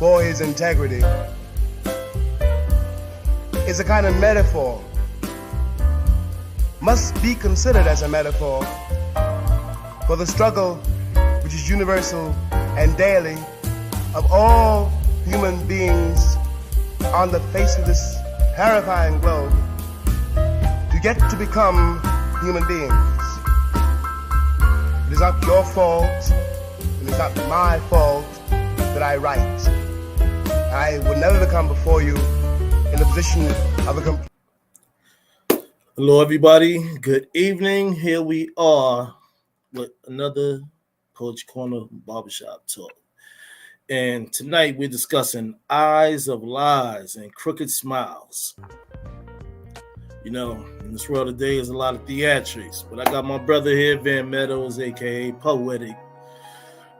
for his integrity is a kind of metaphor, must be considered as a metaphor for the struggle which is universal and daily of all human beings on the face of this terrifying globe to get to become human beings. It is not your fault, it is not my fault that I write. I would never come before you in the position of a Hello, everybody. Good evening. Here we are with another Poetry Corner Barbershop Talk. And tonight we're discussing eyes of lies and crooked smiles. You know, in this world today, there's a lot of theatrics, but I got my brother here, Meadows, aka Poetic.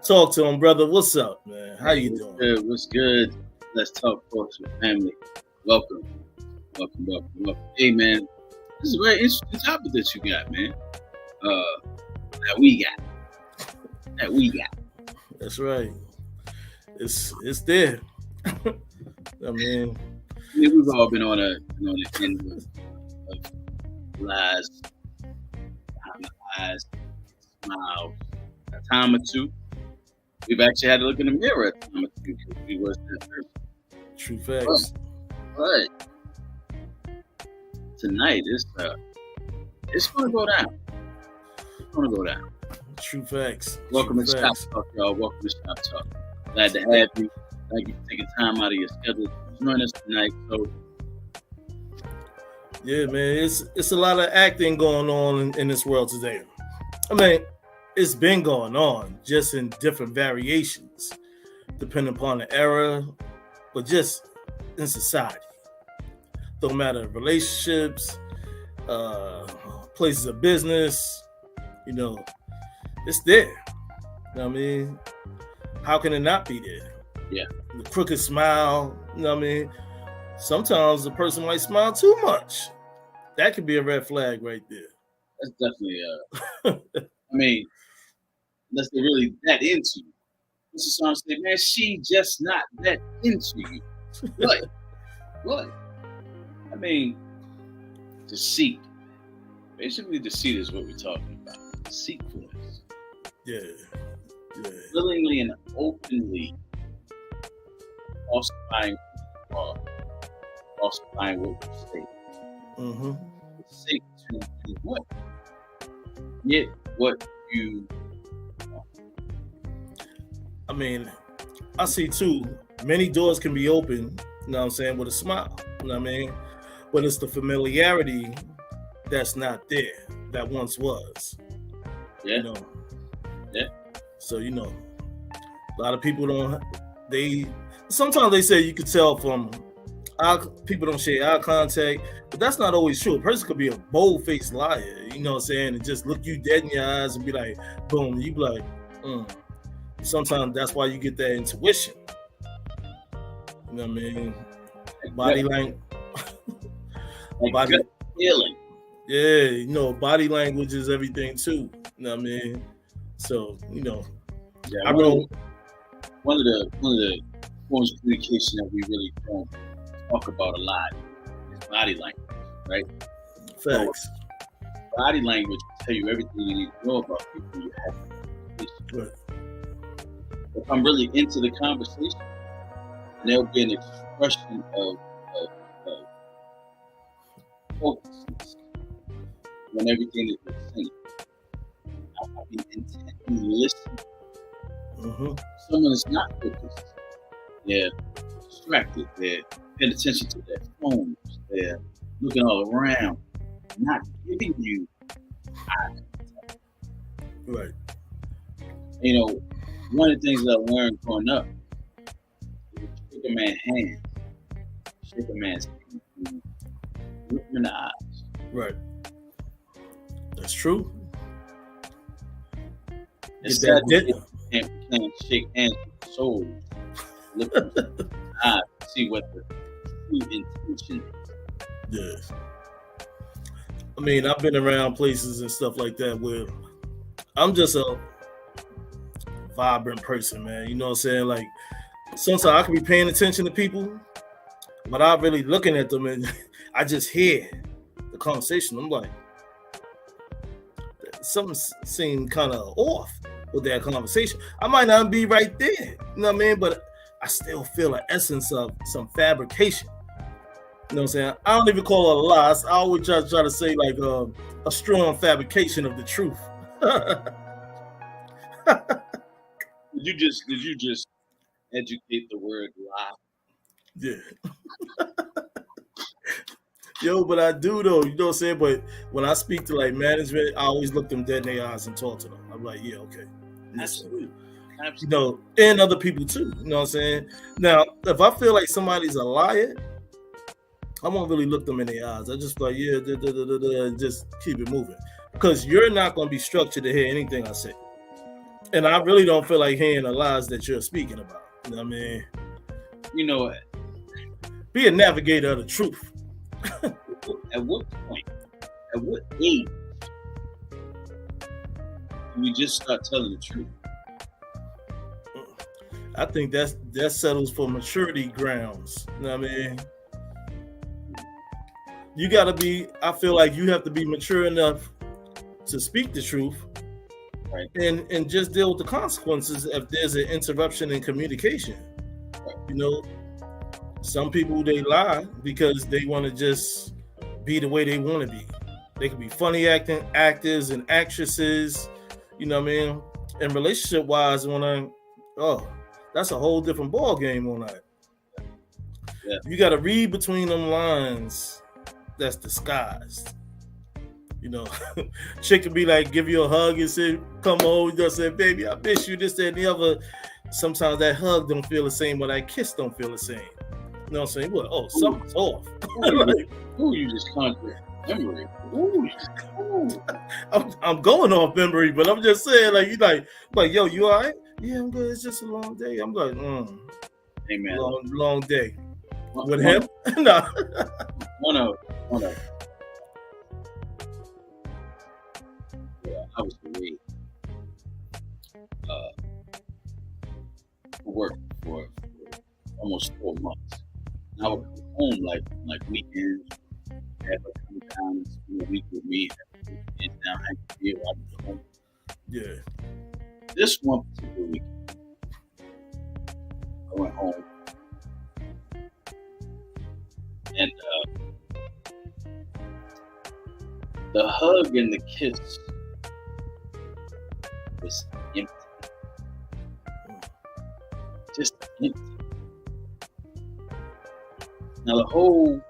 Talk to him, brother. What's up, man? How you doing? Good. What's good? Let's talk poetry, family. Welcome. Hey, man, this is a very interesting topic that you got, man. That we got. That's right. It's there. I mean, we've all been on the end of lies, behind the eyes, smiles, a time or two. We've actually had to look in the mirror at a time or two because we was that person. True facts. But tonight it's gonna go down. It's gonna go down. True facts. Welcome to Shop Talk, y'all. Welcome to Shop Talk. Glad to have you. Thank you for taking time out of your schedule to join us tonight. So, yeah, man, it's a lot of acting going on in this world today. I mean, it's been going on, just in different variations, depending upon the era, but just in society. Don't matter relationships, places of business, you know, it's there. You know what I mean? How can it not be there? Yeah. The crooked smile, you know what I mean? Sometimes the person might smile too much. That could be a red flag right there. That's definitely, I mean, unless they're really that into you. This is what say, man, she just not that into you. What? I mean, deceit. Basically, deceit is what we're talking about. Deceitfulness. Yeah. Willingly and openly falsifying what you say. Mm-hmm. For the sake to do what? Get what you want. I mean, I see too, many doors can be open, you know what I'm saying, with a smile. You know what I mean? But it's the familiarity that's not there, that once was. Yeah. You know? Yeah. So, you know, a lot of people sometimes they say you could tell from people don't share eye contact, but that's not always true. A person could be a bold-faced liar, you know what I'm saying, and just look you dead in your eyes and be like, boom, you be like, Sometimes that's why you get that intuition. You know what I mean? Body language. Body feeling. Yeah, you know, body language is everything too. You know what I mean? So, you know, yeah, one of the forms of communication that we really don't talk about a lot is body language, right? Facts. So, body language will tell you everything you need to know about people you have. Right. If I'm really into the conversation, and there'll be an expression of focus on everything that you're saying. I'll be intently listening. Mm-hmm. Someone is not focused. They're distracted. They're paying attention to their phones. They're looking all around, not giving you eye contact. Right. You know, one of the things that I learned growing up is shake a man's hand. Shake a man's hand. Look him in the eyes. Right. That's true. Instead, you can't shake hands with the soul. Look in the eyes to see what the true intention is. Yes. I mean, I've been around places and stuff like that where I'm just a vibrant person, man. You know what I'm saying? Like, sometimes I can be paying attention to people, but I'm really looking at them and I just hear the conversation. I'm like, something seemed kind of off with that conversation. I might not be right there, you know what I mean? But I still feel an essence of some fabrication. You know what I'm saying? I don't even call it a lie. I always try to say like a strong fabrication of the truth. Did you just educate the word lie? Yeah. Yo, but I do though, you know what I'm saying? But when I speak to like management, I always look them dead in their eyes and talk to them. I'm like, yeah, okay. Absolutely. You know, and other people too. You know what I'm saying? Now, if I feel like somebody's a liar, I won't really look them in their eyes. I just like, yeah, just keep it moving. Because you're not going to be structured to hear anything I say. And I really don't feel like hearing the lies that you're speaking about. You know what I mean? You know what? Be a navigator of the truth. At what point, at what age do we just start telling the truth? I think that settles for maturity grounds. You know what I mean? You gotta be, I feel like you have to be mature enough to speak the truth, right? And just deal with the consequences if there's an interruption in communication. Right. You know, some people, they lie because they want to just be the way they want to be. They could be funny actors and actresses, you know what I mean? And relationship wise, that's a whole different ball game on that. Yeah. You got to read between them lines that's disguised. You know, chick could be like, give you a hug and say, come on, just say, baby, I miss you, this, that, and the other. Sometimes that hug don't feel the same, but that kiss don't feel the same. You know what I'm saying? What? Oh, something's off. Ooh, you just conquered memory. Ooh. I'm going off memory, but I'm just saying, like, you like, yo, you all right? Yeah, I'm good. It's just a long day. I'm like, hey man, long day. With him? No. One of. Yeah, I was away. Work for almost 4 months. And I would come home like weekends, have her come down and spend a week with me, and down I could be home. Yeah. This one particular week, I went home and the hug and the kiss was empty. Just empty. Now the whole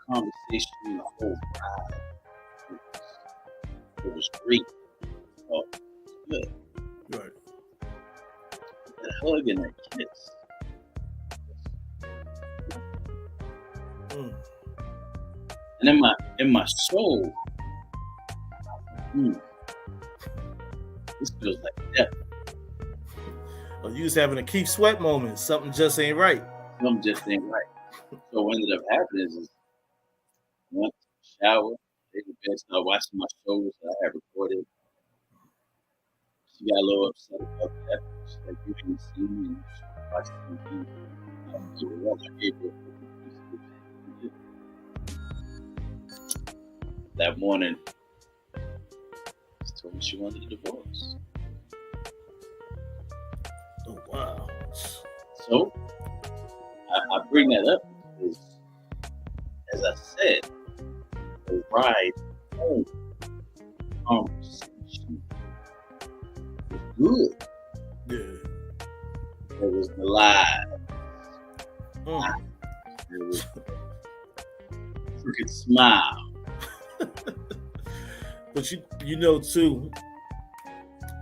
conversation, the whole ride, it was great. Oh, it was good. Right. That hug and that kiss. And in my soul, this feels like death. Oh, you was having a Keith Sweat moment. Something just ain't right. Something just ain't right. So what ended up happening is I went to the shower, take the bed, started washing my shoulders that I had recorded. She got a little upset about that. She's like, you didn't see me, and she watched TV. I gave her a piece of that morning, she told me she wanted a divorce. Oh, wow. So, I bring that up because, as I said, the ride home conversation was good. Yeah. It was the lies. It was freaking smile. But you know too,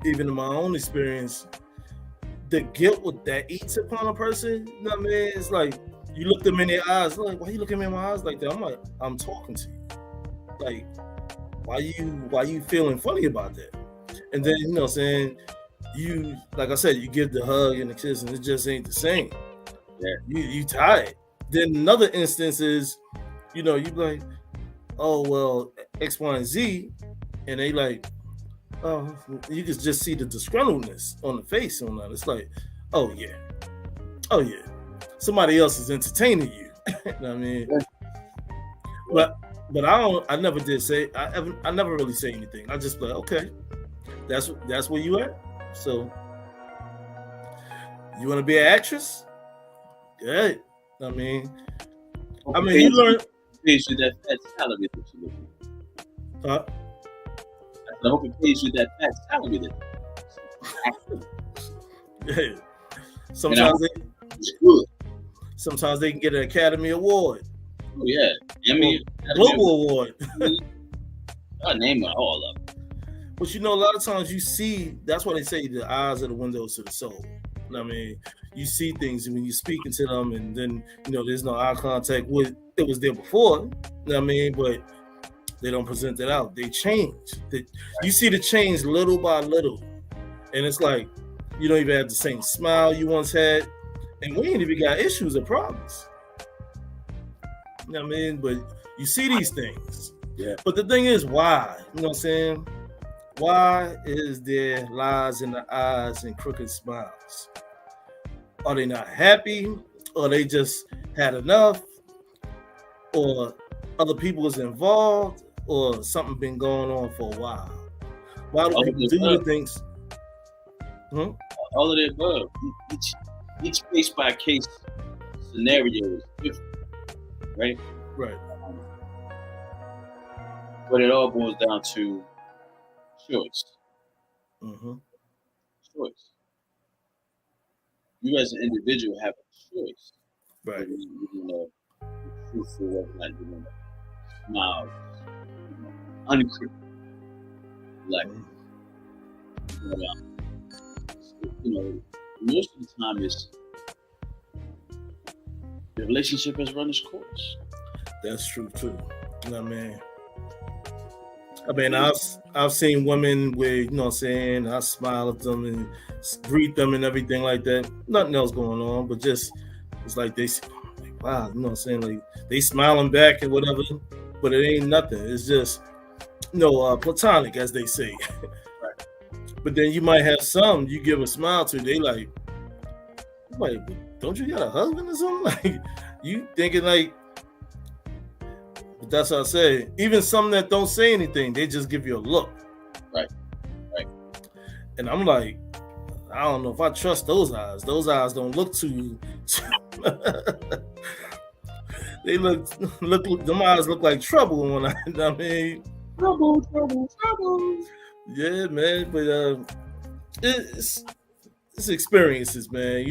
even in my own experience, the guilt that eats upon a person, you know what I mean? It's like you look them in their eyes, like, why you looking me in my eyes like that? I'm like, I'm talking to you. Like, why you feeling funny about that? And then, you know what I'm saying, you, like I said, you give the hug and the kiss and it just ain't the same. Yeah. You tired. Then another instance is, you know, you like, oh, well, X, Y, and Z, and they like, oh, you can just see the disgruntledness on the face on that. It's like, oh yeah, Oh yeah, somebody else is entertaining you. You know what I mean? But I never did say I never really say anything. I just like, okay, that's where you at. So you want to be an actress? Good. I mean you learn. Pays you that fat salary that you look. I hope it pays you that fat salary that. Yeah. Sometimes they can get an Academy Award. Oh yeah, Emmy, Global Award. I name it all of them. But you know, a lot of times you see. That's why they say the eyes are the windows to the soul. I mean, you see things when you're speaking to them, and then there's no eye contact with. It was there before. You know what I mean? But they don't present it out. They change. You see the change little by little, and it's like you don't even have the same smile you once had, and we ain't even got issues or problems. You know what I mean? But you see these things. Yeah. But the thing is, why? You know what I'm saying? Why is there lies in the eyes and crooked smiles? Are they not happy? Or they just had enough? Or other people is involved? Or something been going on for a while? Why do people do the things? All of the above. Each case by case scenario is different. Right? Right. But it all boils down to choice. Mm-hmm. Choice. You as an individual have a choice. Right. You're going to be truthful, whether or not you're going to smile, uncrypted. Like, most of the time it's the relationship has run its course. That's true too. You know what I mean? I've seen women where, you know what I'm saying, I smile at them and greet them and everything like that. Nothing else going on, but just it's like they like, wow, you know what I'm saying? Like they smiling back and whatever, but it ain't nothing. It's just platonic, as they say. Right. But then you might have some you give a smile to, they like, don't you got a husband or something? Like you thinking like, but that's what I say. Even some that don't say anything, they just give you a look. Right. And I'm like, I don't know if I trust those eyes. Those eyes don't look too. They look. Them eyes look like trouble when I mean. Trouble. Yeah, man. But it's experiences, man.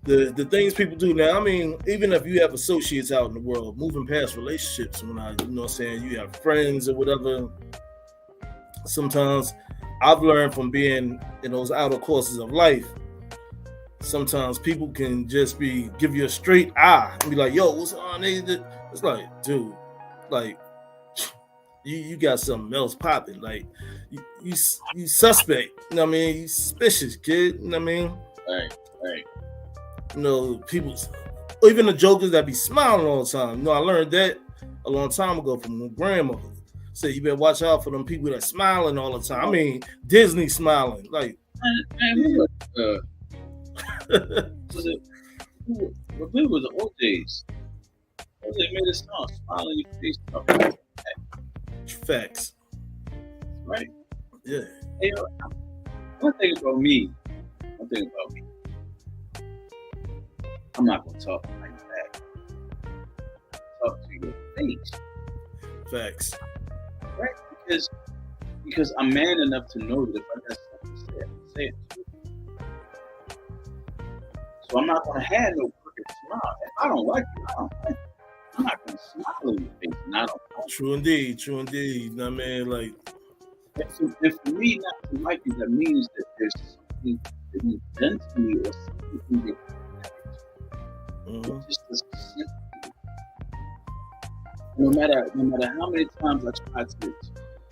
The things people do now. I mean, even if you have associates out in the world, moving past relationships, when you have friends or whatever. Sometimes I've learned from being in those outer courses of life. Sometimes people can just give you a straight eye and be like, "Yo, what's on?" It's like, dude, like you got something else popping. Like you suspect. You know what I mean? You suspicious, kid. You know what I mean? Right. People, even the jokers that be smiling all the time. I learned that a long time ago from my grandmother. Say you better watch out for them people that smiling all the time. I mean, Disney smiling. Like, What was the old days? They made a song, smile on your face. Facts. Right? Yeah. Hey, one thing about me. I'm not gonna talk like that. Talk to your face. Facts. Right? Because I'm man enough to know that if I got something to say, I can say it to you. So I'm not gonna have no crooked smile. If I don't like you, I don't like you. I'm not gonna smile in your face, and I don't like you. True indeed. You know what I mean? Like, and for me not to like you, that means that there's something that you've done to me or something that just specific. No matter how many times I try to,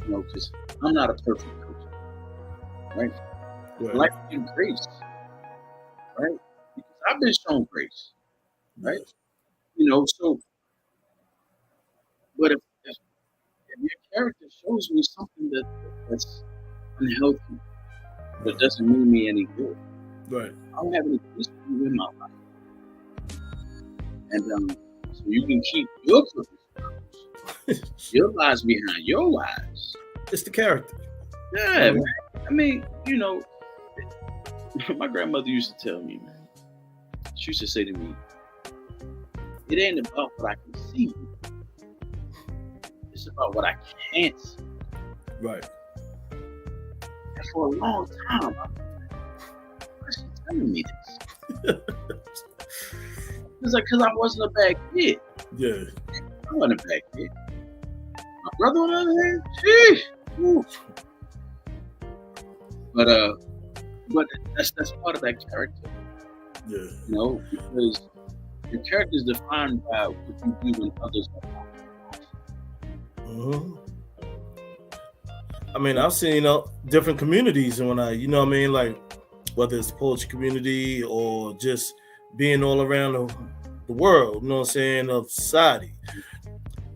because I'm not a perfect person, right? Right. Life in grace, right? Because I've been shown grace, right? So, but if your character shows me something that's unhealthy, but doesn't mean me any good, Right. I don't have any peace with you in my life. And so you can keep your purpose, your lies behind your lies. It's the character. Yeah, man. I mean, you know, my grandmother used to tell me, man. She used to say to me, "It ain't about what I can see. It's about what I can't see." Right. And for a long time, I was like, why is she telling me this? It's like, because I wasn't a bad kid. Yeah. I wasn't a bad kid. My brother, on the other hand, sheesh. Woo. But that's part of that character. Yeah. You know, because your character is defined by what you do when others are not. Mm-hmm. I mean, I've seen different communities, and when like whether it's the poetry community or just being all around the world, you know what I'm saying, of society.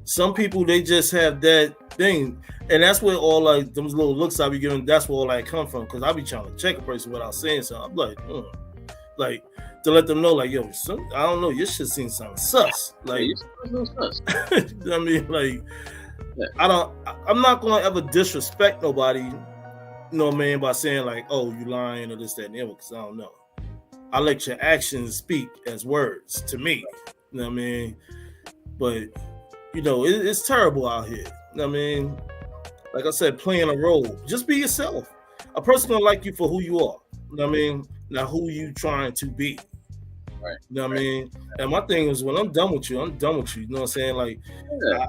Some people, they just have that thing, and that's where all like those little looks I be giving, that's where all that come from, because I be trying to check a person without saying something. I'm like to let them know, like, yo, I don't know, your shit seems something sus. Like, Sus. I mean, like, I'm not gonna ever disrespect nobody, you know what I mean, by saying like, oh, you lying or this, that, and the other, because I don't know. I let your actions speak as words to me, you know what I mean? But, you know, it's terrible out here, you know what I mean? Like I said, playing a role. Just be yourself. A person gonna like you for who you are, you know what I mean? Not who you trying to be. Right. You know what I mean? And my thing is, when I'm done with you, I'm done with you. You know what I'm saying? Like,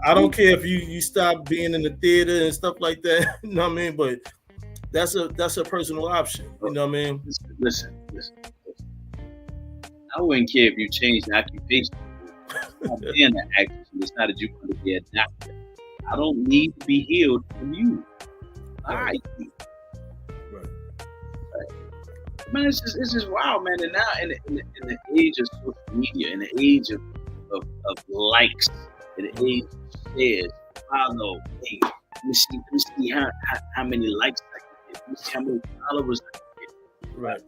I don't care if you stop being in the theater and stuff like that. You know what I mean? But that's a personal option. You know what I mean? Listen. I wouldn't care if you changed the occupation. I'm being an actress and decided you want to be a doctor. I don't need to be healed from you. Right. Man, it's just wild, man. And now in the age of social media, in the age of likes, in the age of shares, follow, hey, let me see how many likes I can get. Let me see how many followers I can get. Right.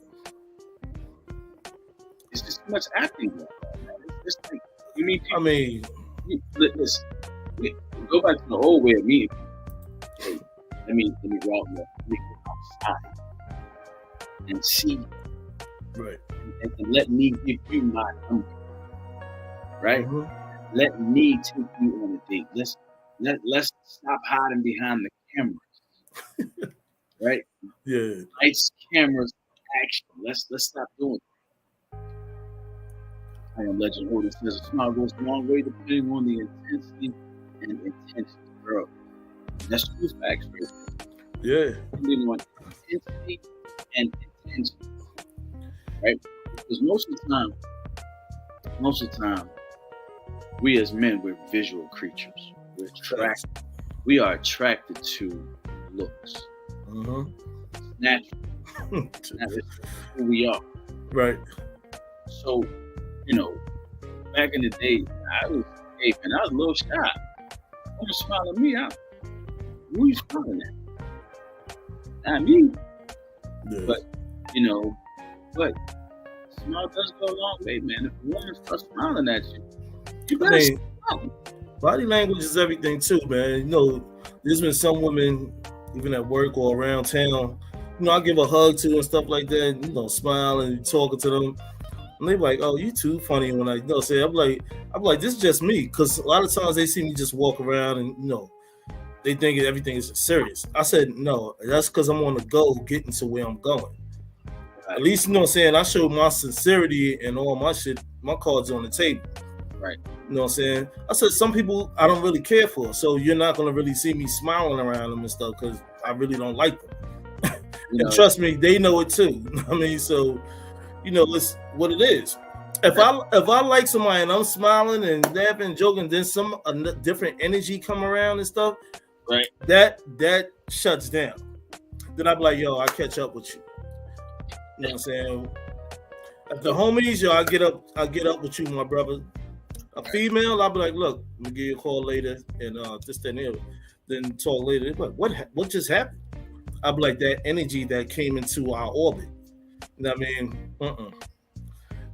It's just too much acting going on, man. It's like you need people. I mean, listen, go back to the old way of me. Hey, let me go outside and see, right, and let me give you my number, right? Mm-hmm. Let me take you on a date. Let's stop hiding behind the cameras, right? Yeah. Lights, cameras, action. Let's stop doing it. I am Legend Holder says a smile goes a long way depending on the intensity and intention, bro. That's true facts, right? Yeah. Depending on intensity and intention, right? Because most of the time, we as men, we're visual creatures. We are attracted to looks. Mm-hmm. Natural. That's who we are. Right. So, you know, back in the day, I was a little shy. When you smile at me, who you smiling at? Not me. Yeah. But, you know, smile does go a long way, man. If a woman starts smiling at you, you better smile. Body language is everything too, man. You know, there's been some women, even at work or around town, you know, I give a hug to and stuff like that, you know, smile and talking to them. And they're like, oh, you too funny when I say, I'm like, this is just me. Because a lot of times they see me just walk around and, you know, they think everything is serious. I said, no, that's because I'm on the go getting to where I'm going. Right. At least, you know what I'm saying, I showed my sincerity and all my shit, my cards on the table. Right. You know what I'm saying? I said, some people I don't really care for. So you're not going to really see me smiling around them and stuff because I really don't like them. And trust me, they know it too. I mean, so, you know, it's what it is. If I like somebody and I'm smiling and laughing and joking, then a different energy come around and stuff, right? That shuts down. Then I'll be like, yo, I'll catch up with you. You know what I'm saying? If the homies, yo, I get up with you, my brother. A female, I'll be like, look, I'm gonna give you a call later and this, that, and the other. Then talk later. Like, what just happened? I'll be like, that energy that came into our orbit. You know what I mean?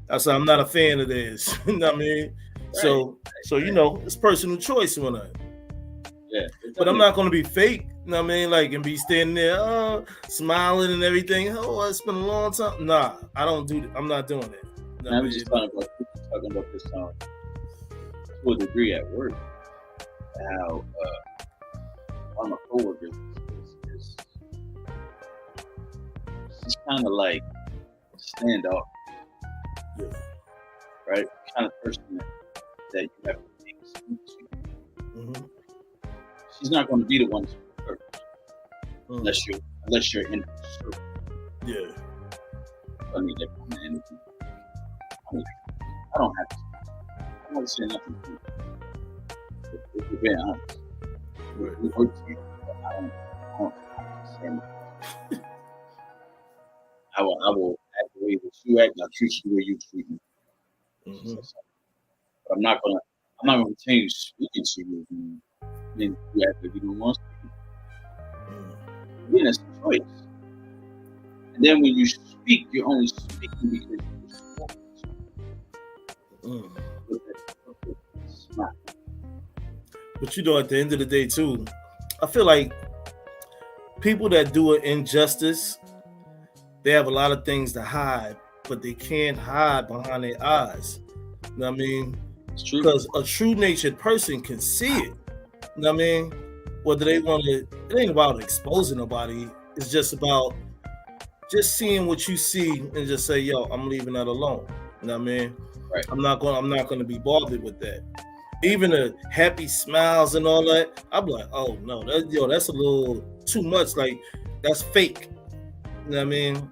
That's why I'm not a fan of this. You know what I mean? So you know, it's personal choice when I. Yeah. But I'm not gonna be fake. You know what I mean? Like, and be standing there, smiling and everything. Oh, it's been a long time. Nah, I don't do that. I'm not doing that. You know I'm just talking about this to a degree at work. How one of my coworkers is she's kind of like standoff, right? Kind of person that you have to take a speak to. Mm-hmm. She's not going to be the one to speak first, unless you're in her circle. Yeah. I mean, they're kind of energy. I don't have to. I don't want to say nothing to you. If you're being honest, we work together, but I don't have to say anything. I will act the way that you act, and I'll treat you the way you treat me. Mm-hmm. But I'm not gonna continue speaking to you and then you act like you don't want to. Again, that's a choice. And then when you speak, you're only speaking because you're spoken to. But you know, at the end of the day, too, I feel like people that do an injustice, they have a lot of things to hide, but they can't hide behind their eyes. You know what I mean? It's true. Because a true natured person can see it. You know what I mean? Whether they want to, it ain't about exposing nobody. It's just about just seeing what you see and just say, yo, I'm leaving that alone. You know what I mean? Right. I'm not gonna be bothered with that. Even the happy smiles and all that, I'm like, oh no, that's a little too much. Like, that's fake. You know what I mean?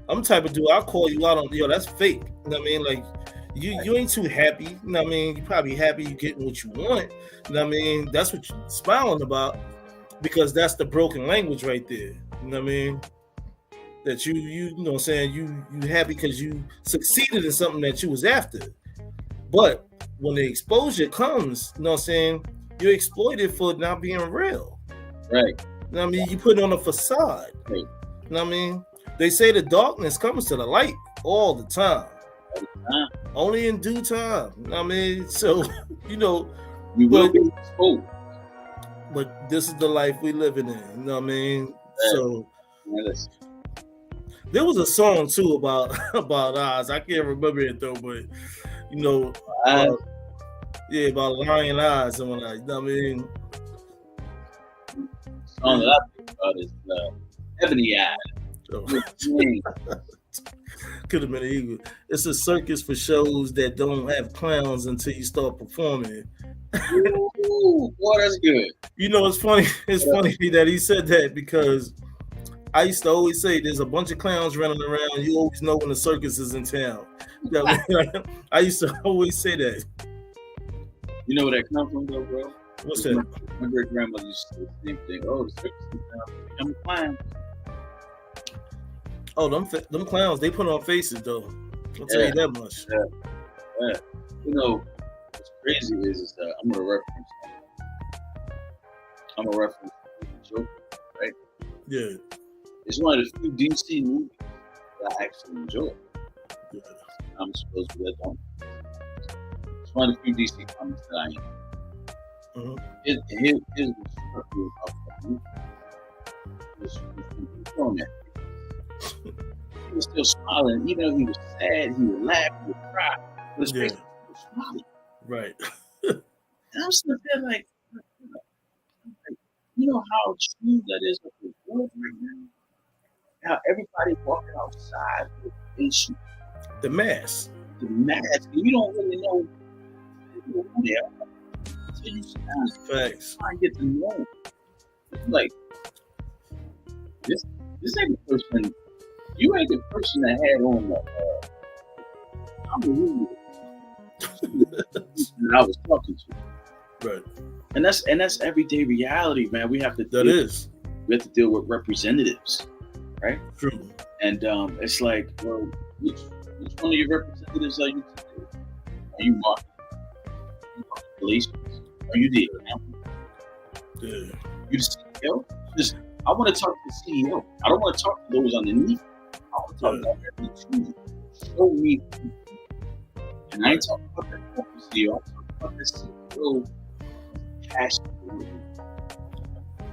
I'm the type of dude, I'll call you out on, that's fake. You know what I mean? Like, you ain't too happy. You know what I mean? You're probably happy you're getting what you want. You know what I mean? That's what you're smiling about, because that's the broken language right there. You know what I mean? That you know what I'm saying, you happy because you succeeded in something that you was after. But when the exposure comes, you know what I'm saying, you're exploited for not being real. Right. You know what I mean? You put on a facade. Right. You know what I mean? They say the darkness comes to the light all the time. Only in due time. You know what I mean? So, you know, you will be exposed. But this is the life we living in. You know what I mean? Yeah. So there was a song too about eyes. I can't remember it though, but you know, about lion eyes and whatnot. You know what I mean? The song that I think about is Epiphany. Could have been an eagle. It's a circus for shows that don't have clowns until you start performing. Ooh, boy, that's good. You know, it's funny. It's funny that he said that, because I used to always say there's a bunch of clowns running around. You always know when the circus is in town. I used to always say that. You know where that comes from, though, bro? What's that? My great grandmother used to say the same thing. Oh, the circus is in town. Become a clown. Oh, them clowns, they put on faces, though. I'll tell you that much. Yeah. You know, what's crazy is that I'm going to reference the Joker, right? Yeah. It's one of the few DC movies that I actually enjoy. Yeah. I'm supposed to be that one. It's one of the few DC comics that I enjoy. Here's what struck me about that movie. He was still smiling, even though he was sad. He would laugh, he would cry, but his face was smiling. Right. And I'm sitting there like, you know how true that is of the world right now? How everybody's walking outside with patience. The mask. And you don't really know who they are until you sit down and try and get to know them. It's like, this ain't the person. You ain't the person that had on that I was talking to. Right. And that's everyday reality, man. We have to we have to deal with representatives, right? True. And it's like, well, which one of your representatives are you today? Are you marketing? Are you relations? Are you the accountant? You the CEO? I want to talk to the CEO. I don't want to talk to those underneath. I I'm talking about every Tuesday. Show me. And I ain't talking about that corporate CEO. I'm talking about this CEO passion.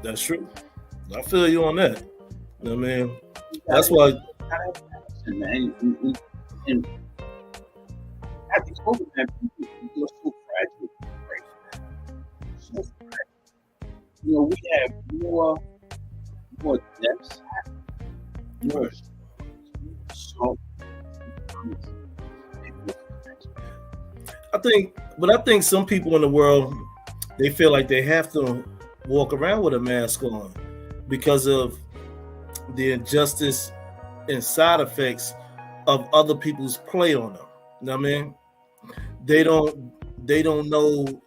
That's true. I feel you on that. You know what I mean? That's why. And at the COVID time, people are so fragile. Right? So fragile. You know, we have more depth, more salt. I think some people in the world, they feel like they have to walk around with a mask on because of the injustice and side effects of other people's play on them. You know what I mean? They don't know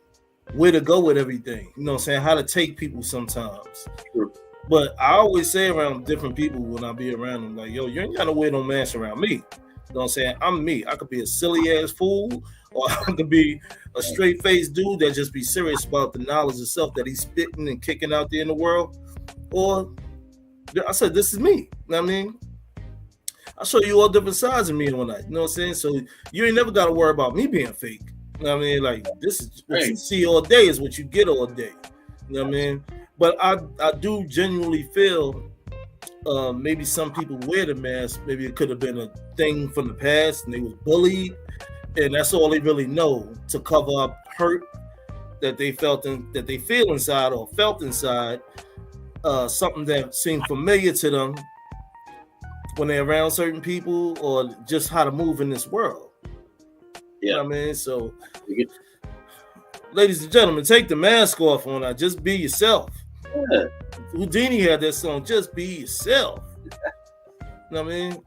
where to go with everything. You know what I'm saying? How to take people sometimes. Sure. But I always say around different people when I be around them, like, yo, you ain't gotta wear no mask around me. You know what I'm saying? I'm me. I could be a silly ass fool, or I could be a straight faced dude that just be serious about the knowledge of self that he's spitting and kicking out there in the world. Or I said, this is me. You know what I mean? I show you all different sides of me and whatnot. You know what I'm saying? So you ain't never gotta worry about me being fake. You know what I mean? Like, this is what you see all day is what you get all day. You know what I mean? But I do genuinely feel maybe some people wear the mask. Maybe it could have been a thing from the past and they was bullied, and that's all they really know to cover up hurt that they felt that they feel inside or felt inside, something that seemed familiar to them when they're around certain people, or just how to move in this world. You know what I mean? So, ladies and gentlemen, take the mask off on that. Just be yourself. Yeah. Houdini had that song, just be yourself. You know what I mean?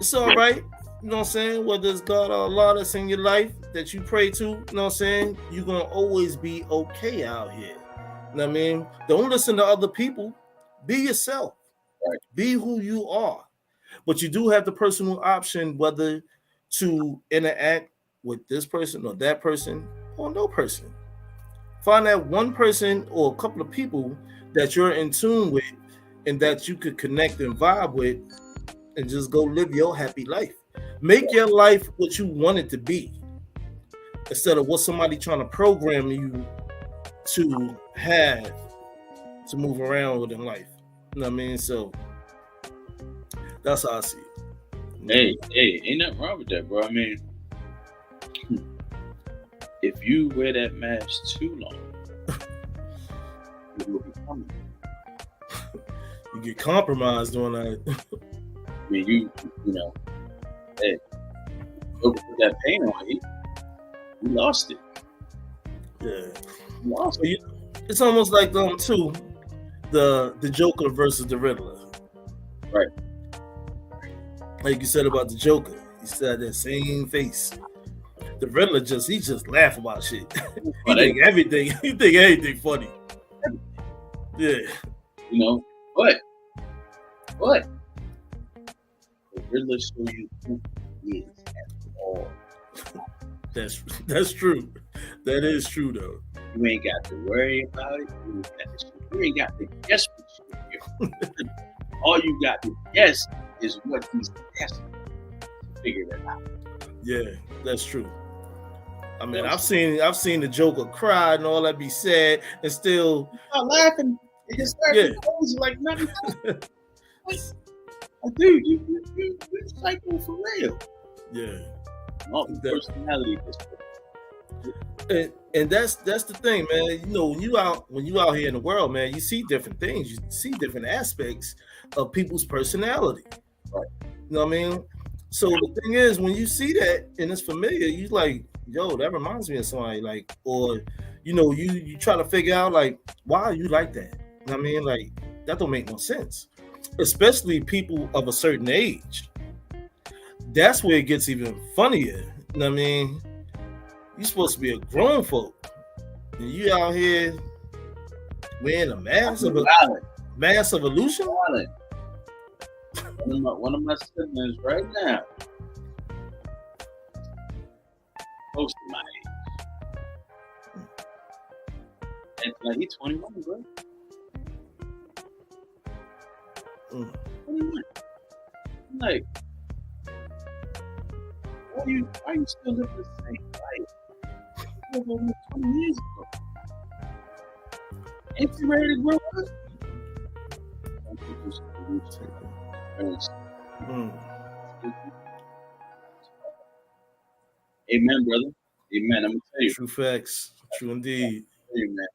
It's all right. You know what I'm saying? Whether it's God or Allah that's in your life that you pray to, you know what I'm saying? You're going to always be okay out here. You know what I mean? Don't listen to other people. Be yourself. Right. Be who you are. But you do have the personal option whether to interact with this person or that person or no person. Find that one person or a couple of people that you're in tune with and that you could connect and vibe with, and just go live your happy life. Make your life what you want it to be instead of what somebody trying to program you to have to move around with in life. You know what I mean? So that's how I see it. Hey, ain't nothing wrong with that, bro. I mean, if you wear that mask too long, it will become. You get compromised doing that. I mean, you know, hey, put that paint on you, you lost it. Yeah, you lost it. It's almost like too, the Joker versus the Riddler. Right. Like you said about the Joker, he said that same face. The Riddler he just laugh about shit. He think everything funny. Yeah. You know, but the Riddler show you who he is at all. That's true. That is true though. You ain't got to worry about it. You ain't got to guess what you're. All you got to guess is what he's guessing to figure that out. Yeah, that's true. I mean, I've seen the Joker cry and all that, be sad and still laughing. It just started like nothing. Dude, you psycho for real. Yeah. Personality. And that's the thing, man. You know, when you out here in the world, man, you see different things. You see different aspects of people's personality. Right. You know what I mean? So the thing is, when you see that and it's familiar, you like, yo, that reminds me of somebody, like, or you know, you try to figure out like, why are you like that? You know what I mean? Like, that don't make no sense. Especially people of a certain age. That's where it gets even funnier. You know what I mean? You're supposed to be a grown folk. And you out here wearing a mask of illusion? One of my siblings right now, close to my age. And like he's 21, bro. 21. I'm like, why are you still living the same life? You lived over 20 years ago. Ain't you ready to grow up? Amen, brother. Amen. I'm gonna tell you. True facts. True indeed. Hey, man,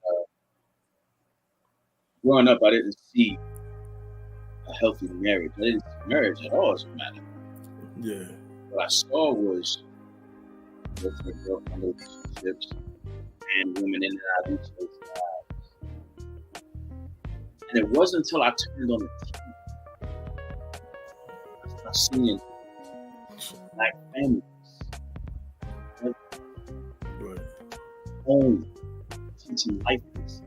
growing up, I didn't see a healthy marriage. I didn't see marriage at all as a matter. Yeah. What I saw was boyfriend girlfriend relationships and women in and out of each other's lives. And it wasn't until I turned on the TV I started seeing black families, Right. home, teaching life lessons.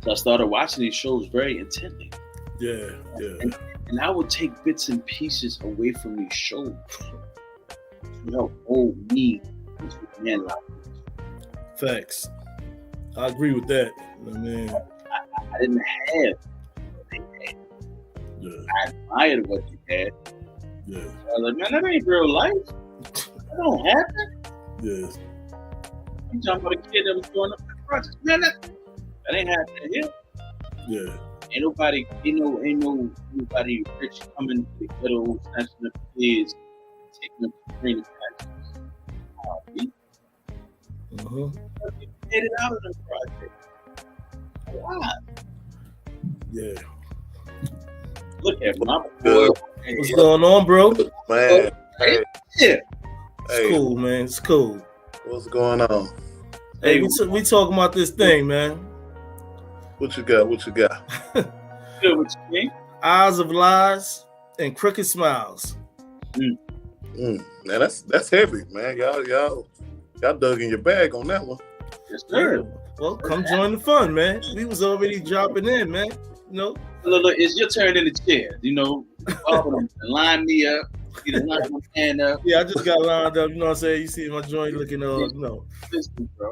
So I started watching these shows very intently. Yeah. And I would take bits and pieces away from these shows to help mold me into a man like this. Facts. I agree with that. I mean, I didn't have what they had. yeah. I admired what you had. Yeah. I was like, man, that ain't real life. That don't happen. Yeah. I'm talking about a kid that was growing up in the projects. Man, that ain't happening here. Yeah. Ain't nobody rich coming to the ghetto, snatching up kids, taking them to training practices. Headed out of the project. Why? Yeah. Look at my boy. What's going on, bro? Man. Hey. Yeah. It's cool, man. It's cool. What's going on? Hey, we talking about this thing, man. What you got? Good with you, man. Eyes of lies and crooked smiles. Man, that's heavy, man. Y'all dug in your bag on that one. Yes, sir. Well, come join the fun, man. We was already dropping in, man. You know. Look, it's your turn in the chair. You know, line me up. You know, line my hand up. Yeah, I just got lined up. You know what I'm saying? You see my joint looking, no. Listen, bro.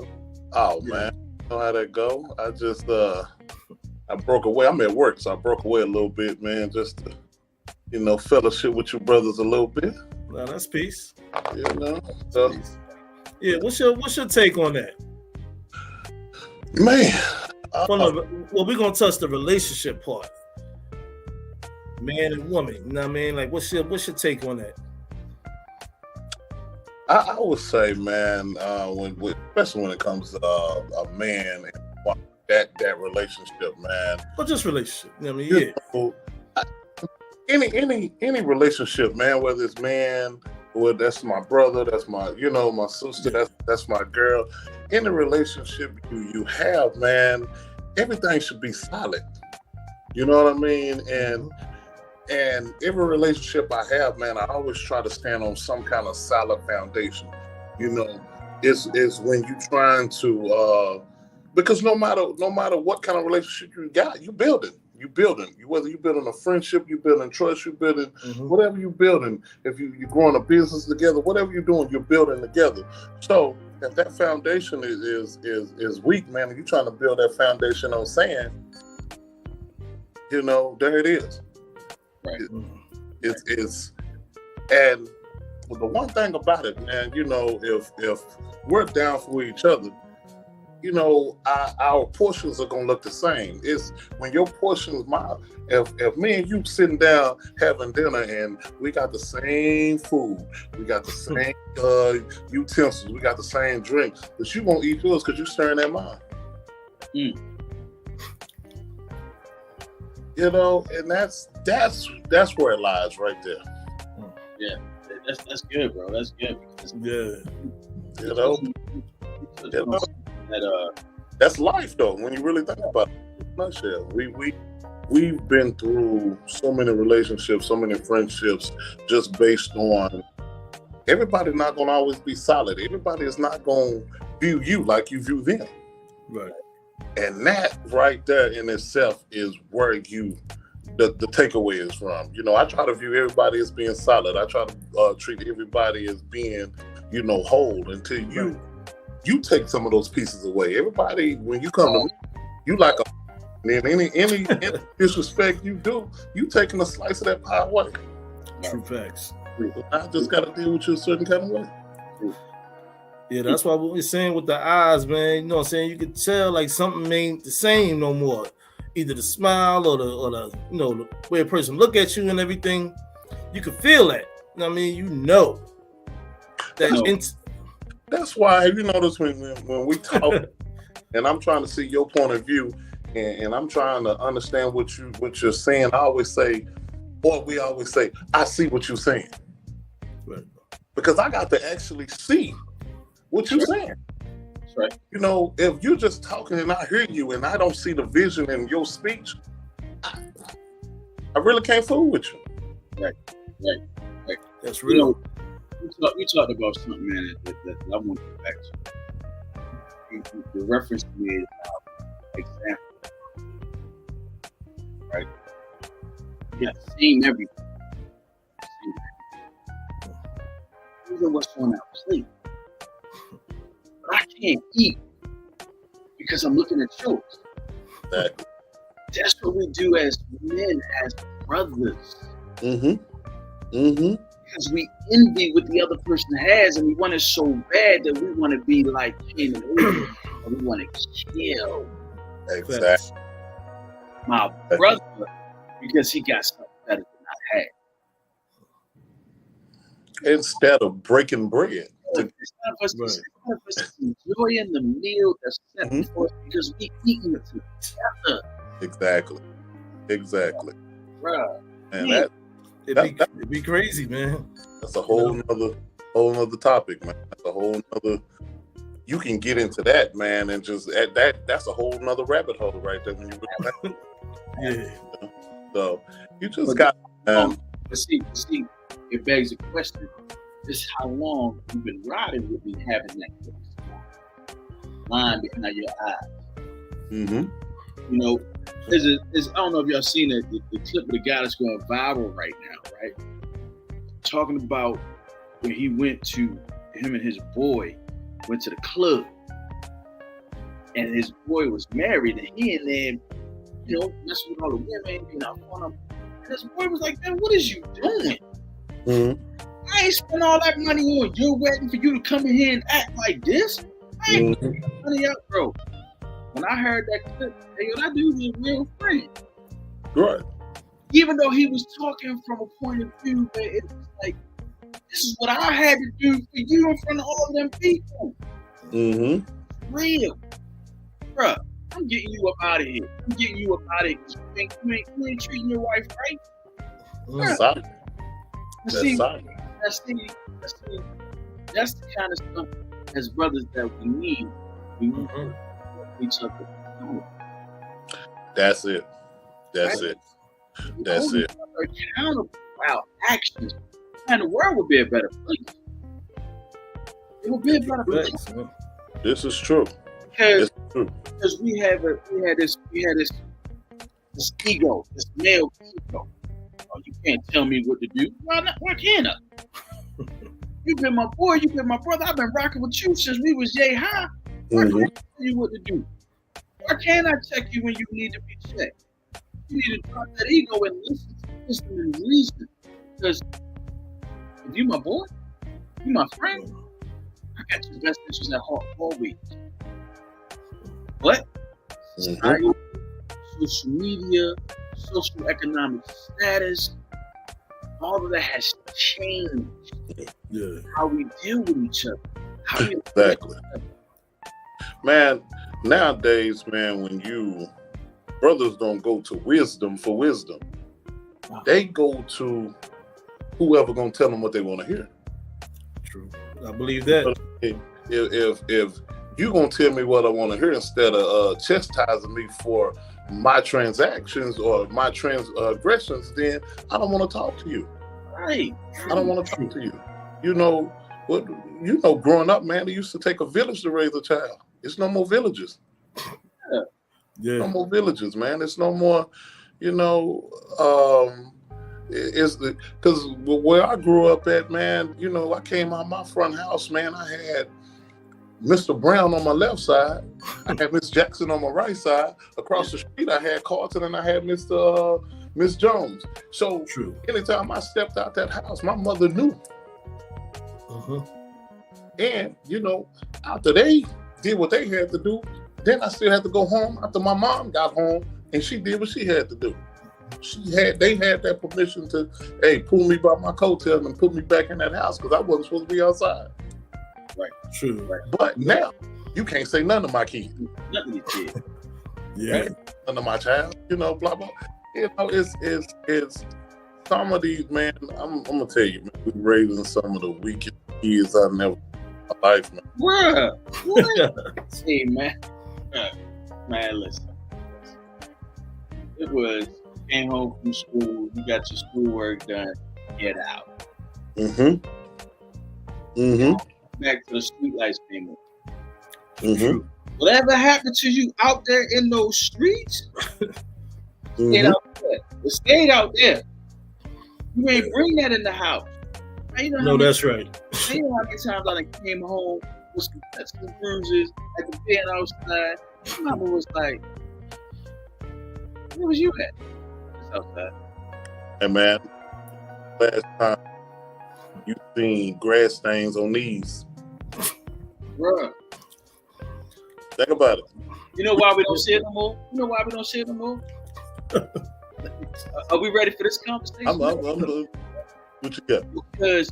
Oh man, you know how that go? I just I broke away. I'm at work, so I broke away a little bit, man. Just to, fellowship with your brothers a little bit. No, that's peace. You know. So, yeah, what's your take on that? Man. Well, we're gonna touch the relationship part. Man and woman. You know what I mean? Like what's your take on that? I would say, man, especially when it comes to a man and that relationship, man. Or just relationship. You know what I mean, any relationship, man, whether it's man, or that's my brother, that's my, my sister, that's my girl. Any relationship you have, man, everything should be solid. You know what I mean? And every relationship I have, man, I always try to stand on some kind of solid foundation. It's when you're trying to, because no matter what kind of relationship you got, you're building. Whether you're building a friendship, you're building trust, you're building whatever you're building. If you're growing a business together, whatever you're doing, you're building together. So if that foundation is weak, man, and you're trying to build that foundation on sand, there it is. Right. It's and the one thing about it, man, if we're down for each other, our portions are gonna look the same. It's when your portion is mine. If me and you sitting down having dinner and we got the same food, we got the same utensils, we got the same drink, but you won't eat yours because you're staring at mine. And that's where it lies right there. Yeah, that's good, bro. That's good because that's life, though. When you really think about it, in a nutshell, we've been through so many relationships, so many friendships, just based on everybody's not going to always be solid. Everybody is not going to view you like you view them. Right. And that right there in itself is where the takeaway is from. I try to view everybody as being solid. I try to treat everybody as being, whole until you take some of those pieces away. Everybody, when you come to me, you like And then any disrespect you do, you taking a slice of that pie away. True facts. I just got to deal with you a certain kind of way. Yeah, that's why we're saying with the eyes, man. You know what I'm saying? You can tell like something ain't the same no more. Either the smile or the you know, the way a person look at you and everything. You can feel that. You know what I mean? You know. That's why you notice when we talk and I'm trying to see your point of view and I'm trying to understand what you're saying. We always say, I see what you're saying. Right. Because I got to actually see what you're saying. That's right. You know, if you're just talking and I hear you and I don't see the vision in your speech, I really can't fool with you. Right. That's real. You talked about something, man, that I want to go back to. The reference to me example. Right? You got seen everything. Even what's on our plate. But I can't eat because I'm looking at yours. Exactly. That's what we do as men, as brothers. Because we envy what the other person has, and we want it so bad that we want to be like Cain and Abel, and we want to kill Exactly. my brother because he got something better than I had. Instead of breaking bread. Instead of us enjoying the meal that's set before us because we eating it together. Exactly. Bruh. And It'd be crazy, man. That's a whole nother topic, man. That's a whole nother. You can get into that, man, and just that's a whole nother rabbit hole right there. When you really yeah. So you just got. But see, it begs the question: is how long you've been riding with me having that line behind your eyes? Mm-hmm. You know, I don't know if y'all seen the clip of the guy that's going viral right now, right? Talking about when him and his boy went to the club, and his boy was married, and he and them, you know, messing with all the women, you know, on him. And his boy was like, "Man, what is you doing? I ain't spent all that money on your wedding for you to come in here and act like this. I ain't putting money out, bro." When I heard that clip, that dude was a real friend. Right. Even though he was talking from a point of view where it was like, this is what I had to do for you in front of all of them people. Real. Bruh, I'm getting you up out of here. I'm getting you up out of here because you ain't treating your wife right. That's the kind of stuff as brothers that we need. We need to each other. That's it. Accountable about actions. And the world would be a better place. It would be a better place. This is true. Because we had this ego, this male ego. Oh, you can't tell me what to do. Why can't I? You've been my boy, you've been my brother. I've been rocking with you since we was yay high. Why can't I tell you what to do? Why can't I check you when you need to be checked? You need to drop that ego and listen and reason. Because if you my boy, you my friend, I got your best interests at heart always. But society, social media, social economic status, all of that has changed how we deal with each other. Exactly. Man, nowadays, man, when brothers don't go to wisdom for wisdom, they go to whoever gonna tell them what they want to hear. True, I believe that. If you gonna tell me what I want to hear instead of chastising me for my transactions or my transgressions, then I don't want to talk to you. Right. I don't want to talk to you. You know what? You know, growing up, man, it used to take a village to raise a child. It's no more villages. No more villages, man. It's no more. You know, because where I grew up at, man. You know, I came out my front house, man. I had Mr. Brown on my left side. I had Miss Jackson on my right side. Across the street, I had Carlton and I had Miss Jones. So True. anytime I stepped out that house, my mother knew. And, you know, after they did what they had to do, then I still had to go home after my mom got home and she did what she had to do. They had that permission to, hey, pull me by my coattails and put me back in that house because I wasn't supposed to be outside. Right. True. Right. But now you can't say nothing to my kids. Nothing to your kid. Yeah. Right? None of my child, you know, blah blah. You know, it's some of these, man. I'm gonna tell you, man, we're raising some of the weakest kids I've never in my life, man. Bruh, what? Hey, man. Man, listen. It was, came home from school, you got your schoolwork done, get out. Back to the street lights came on. Whatever happened to you out there in those streets, stayed out there. It stayed out there. You ain't bring that in the house. You know that's right. You know how many times I came home with some cuts and bruises at the bed outside. My mama was like, where was you at? Just outside. Hey, man, last time you seen grass stains on these. Bruh. Think about it. You know why we don't see it no more? Are we ready for this conversation? I'm what you got? Because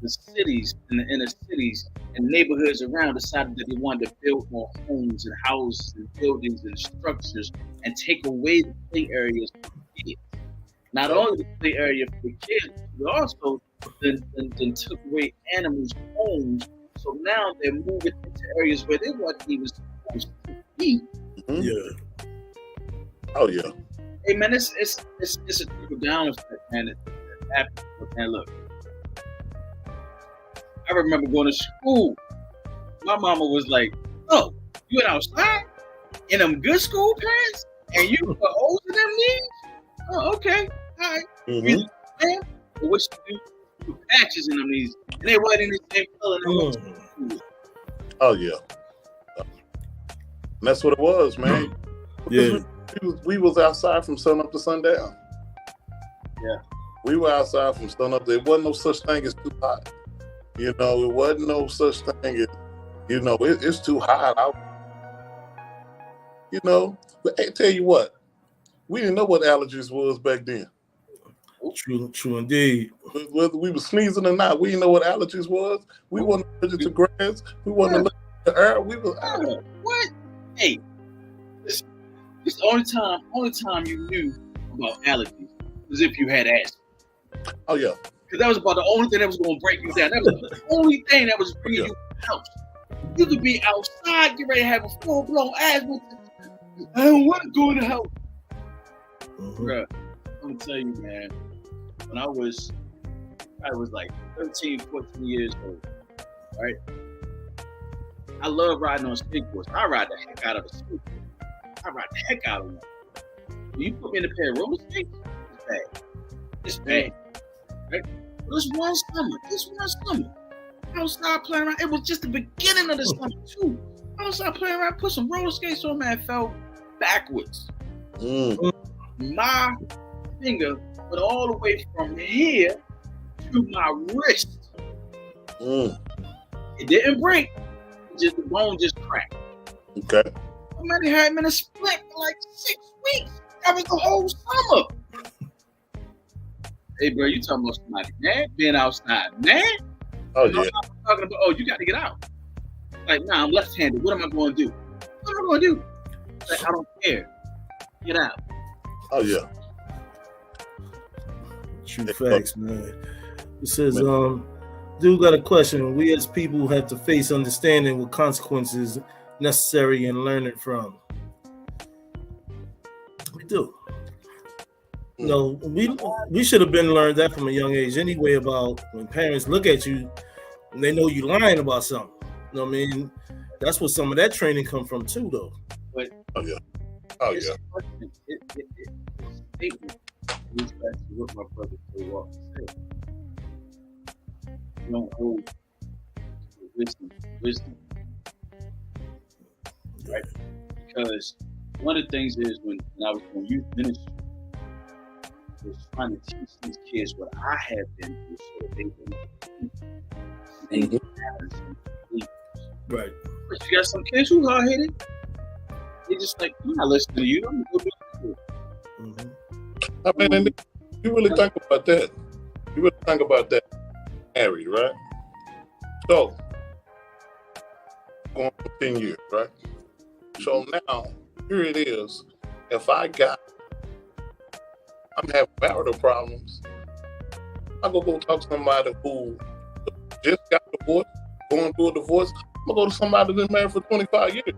the cities and the inner cities and neighborhoods around decided that they wanted to build more homes and houses and buildings and structures and take away the play areas for the kids. Not only the play area for the kids, but also then took away animals' homes. So now they're moving into areas where they weren't even supposed to be. Yeah. Oh yeah. Hey man, it's a trickle down effect, man. It happens. Man, look. I remember going to school. My mama was like, "Oh, you went outside in them good school pants, and you were older than me? Oh, okay, all right. You man, but what you do? Put patches in them knees, and they weren't in the same color." Oh yeah. And that's what it was, man. Yeah. We was outside from sun up to sundown. Yeah. We were outside from sun up. There wasn't no such thing as too hot. You know, it wasn't no such thing as, you know, it's too hot out. You know, but hey, tell you what, we didn't know what allergies was back then. True indeed. Whether we were sneezing or not, we didn't know what allergies was. We wasn't allergic to grass. We wasn't allergic to air. We was what? Hey, this the only time you knew about allergies was if you had asthma. Oh yeah. Because that was about the only thing that was going to break you down. That was the only thing that was bringing you to the house. You could be outside, get ready to have a full-blown asthma. I don't want to go in the house. Bruh, I'm going to tell you, man, when I was like 13, 14 years old, right? I love riding on skateboards. I ride the heck out of a skateboard. I ride the heck out of one. When you put me in a pair of roller skates, it's bad. It's bad. Right? This one summer, outside playing around. It was just the beginning of the summer too. Outside playing around, put some roller skates on, man, fell backwards. My finger went all the way from here to my wrist. It didn't break. The bone just cracked. Okay. Man, they had me in a splint for like 6 weeks. That was the whole summer. Hey, bro, you talking about somebody, man? Being outside, man? Oh, yeah. I'm talking about, you got to get out. Like, nah, I'm left-handed. What am I going to do? What am I going to do? Like, I don't care. Get out. Oh, yeah. True facts, man. It says, dude got a question. We as people have to face understanding what consequences necessary and learn it from. We do. No, we should have been learned that from a young age anyway about when parents look at you and they know you lying about something. You know what I mean? That's what some of that training come from too, though. But oh yeah. It goes back to what my brother Paul said. You don't hold wisdom, right? Because one of the things is when I was doing youth ministry, I was trying to teach these kids what I had been through so that they would Right. But you got some kids who hard-headed. They just like, I'm not listening to you. I'm going to go do it. I mean, and you really think about that. You really think about that, Harry, right? So, going for 10 years, right? So now, here it is. If I'm having marital problems, I'm going to go talk to somebody who just got divorced, going through a divorce. I'm going to go to somebody that's been married for 25 years.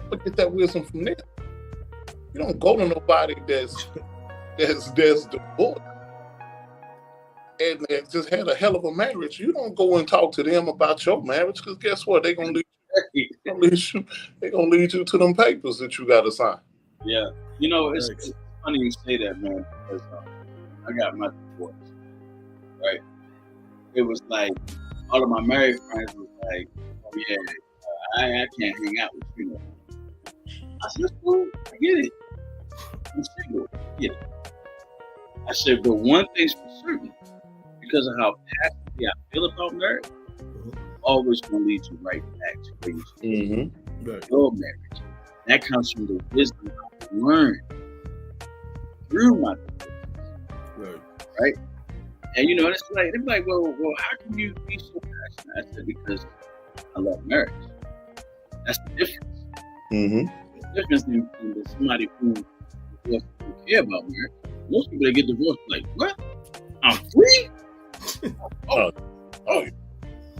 But get that wisdom from there. You don't go to nobody that's divorced and just had a hell of a marriage. You don't go and talk to them about your marriage, because guess what? They're gonna lead you to them papers that you gotta sign. Yeah. You know, it's funny you say that, man, because I got my divorce. Right? It was like all of my married friends was like, oh yeah, I can't hang out with you no. I said, cool, I get it. I'm single. Yeah. I said, but one thing's for certain, because of how passionately I feel about marriage, always gonna lead you right back to where you started. Your marriage. That comes from the wisdom I learned through my divorce. Right? And you know, it's like they're like, well, how can you be so passionate? I said, because I love marriage. That's the difference. The difference in somebody who doesn't care about marriage. Most people that get divorced like, what? I'm free? Oh.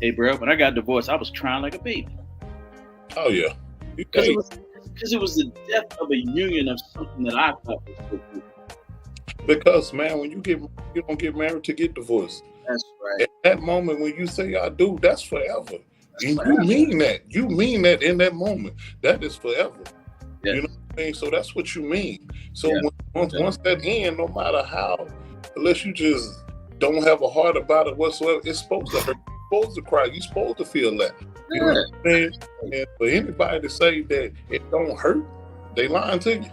Hey, bro, when I got divorced, I was crying like a baby. Oh, yeah. Because it was the death of a union of something that I thought was so good. Because, man, when you don't get married to get divorced. That's right. At that moment when you say I do, that's forever. And you mean that. You mean that in that moment. That is forever. Yes. You know what I mean? So that's what you mean. So once that ends, no matter how, unless you just don't have a heart about it whatsoever, it's supposed to hurt. You're supposed to cry. You're supposed to feel that. You know what I mean? And for anybody to say that it don't hurt, they lying to you.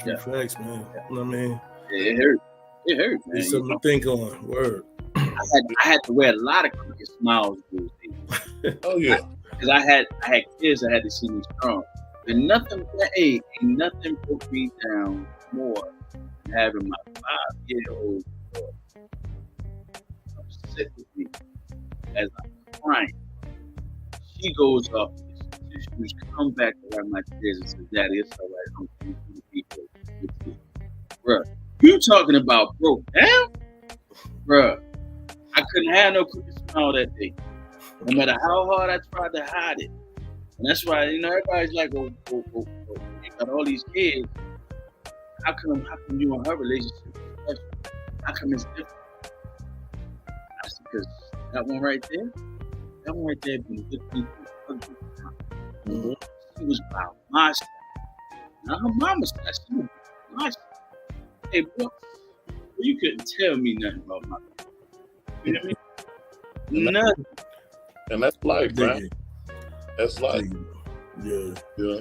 True facts, man. You know what I mean? It hurt. It hurt, man. It's something to think on. Word. I had to wear a lot of crooked smiles those days. Oh yeah. Because I had kids that had to see me strong. And nothing broke me down more than having my 5-year-old daughter sit with me as I'm crying. She goes up, she come back around my kids and says, Daddy, it's all right. I'm going to be with you. Bruh, you talking about broke down? Bruh, I couldn't have no crooked smile that day. No matter how hard I tried to hide it. And that's why, you know, everybody's like, you got all these kids. How come you and her relationship is special? How come it's different? That's because that one right there been good people. She was by my side. Not her mama's side. She was by my side. Hey, bro, you couldn't tell me nothing about my life. You know what I mean? Nothing. And that's life, man. That's life. Yeah,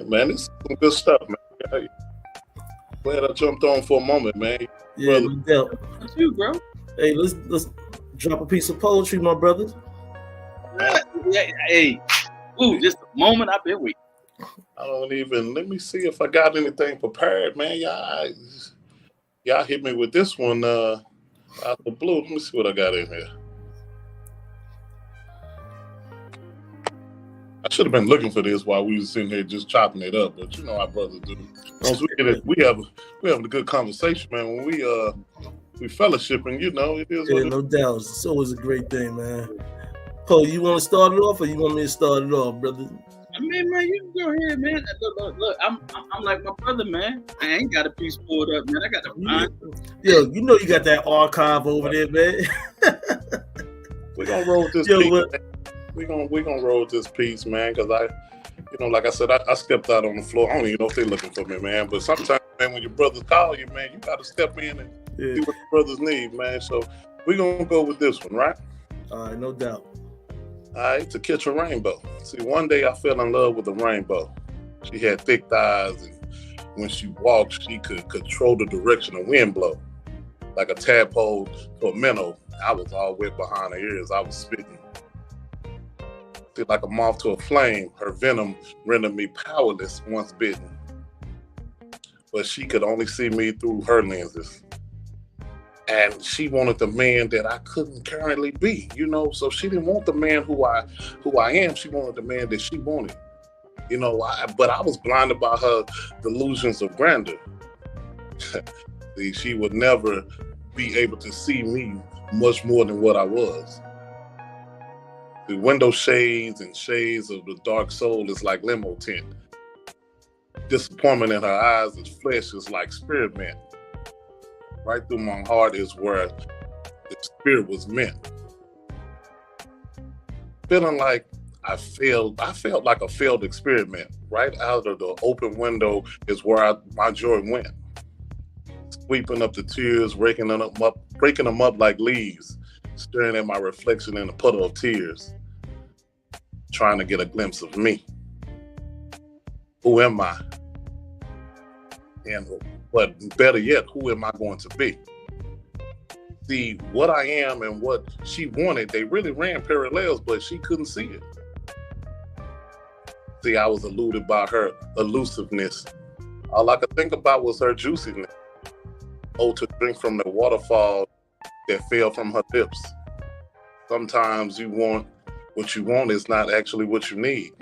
man, it's some good stuff, man. Glad I jumped on for a moment, man. Yeah, that's you, bro. Hey, let's drop a piece of poetry, my brothers. Hey, just a moment I've been waiting. I don't even. Let me see if I got anything prepared, man. Y'all hit me with this one out the blue. Let me see what I got in here. I should have been looking for this while we was sitting here just chopping it up, but you know how brothers do. Once we having a good conversation, man. When we fellowshipping, you know, it is. Yeah, no doubt. It's always a great thing, man. Paul, you want to start it off, or you want me to start it off, brother? I mean, man, you can go ahead, man. Look, I'm like my brother, man. I ain't got a piece pulled up, man. I got the find. Yo, you know you got that archive over there, man. We're gonna roll with this piece. We're gonna roll with this piece, man, because like I said, I stepped out on the floor. I don't even know if they're looking for me, man. But sometimes, man, when your brothers call you, man, you gotta step in and see what your brothers need, man. So we're gonna go with this one, right? All right, no doubt. All right, To Catch a Rainbow. See, one day I fell in love with a rainbow. She had thick thighs, and when she walked, she could control the direction the wind blow. Like a tadpole to a minnow, I was all wet behind her ears. I was spitting. Like a moth to a flame, her venom rendered me powerless once bitten. But she could only see me through her lenses. And she wanted the man that I couldn't currently be, you know? So she didn't want the man who I am. She wanted the man that she wanted. You know, but I was blinded by her delusions of grandeur. See, she would never be able to see me much more than what I was. The window shades and shades of the dark soul is like limo tint. Disappointment in her eyes is flesh is like spirit meant. Right through my heart is where the spirit was meant. Feeling like I felt like a failed experiment. Right out of the open window is where my joy went. Sweeping up the tears, breaking them up like leaves, staring at my reflection in a puddle of tears, trying to get a glimpse of me. Who am I? And but better yet, who am I going to be? See, what I am and what she wanted, they really ran parallels, but she couldn't see it. See, I was eluded by her elusiveness. All I could think about was her juiciness. Oh, to drink from the waterfall that fell from her lips. Sometimes you want what you want is not actually what you need.